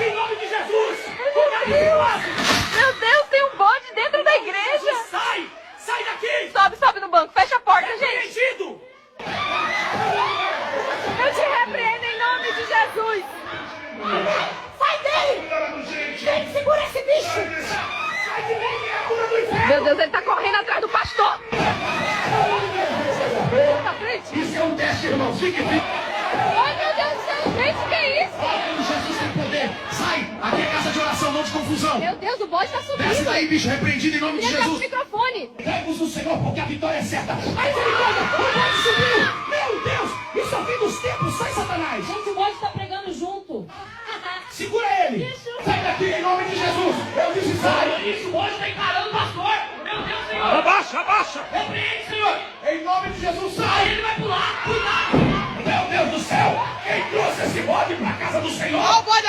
Em nome de Jesus! Meu Deus, tem um bode dentro da igreja! Sai! Sai daqui! Sobe no banco, fecha a porta, gente! Repreendido! Eu te repreendo em nome de Jesus! Sai dele! Gente, segura esse bicho! Sai de mim, é a cura do inferno! Meu Deus, ele tá correndo atrás do pastor! Na frente! Isso é um teste, irmão! Fique! Ai, meu Deus do céu! Gente, que é isso? Jesus tem poder! Sai! Aqui é casa de oração, não de confusão! Meu Deus, o bode tá subindo! Desce daí, bicho, repreendido em nome de Ele tá com o Jesus! microfone! Cremos no Senhor, porque a vitória é certa! A misericórdia! O bode subiu! Meu Deus! Isso é o fim dos tempos! Sai, Satanás! Gente, o bode tá pregando junto. Segura ele! Sai daqui em nome de Jesus! Eu disse sai! Isso, o bode tá encarando o pastor! Meu Deus, Senhor! Abaixa, abaixa! Repreende, Senhor! Em nome de Jesus, Aí sai! ele vai pular! Cuidado! Meu Deus do céu! Quem trouxe esse bode pra casa do Senhor? Ó o bode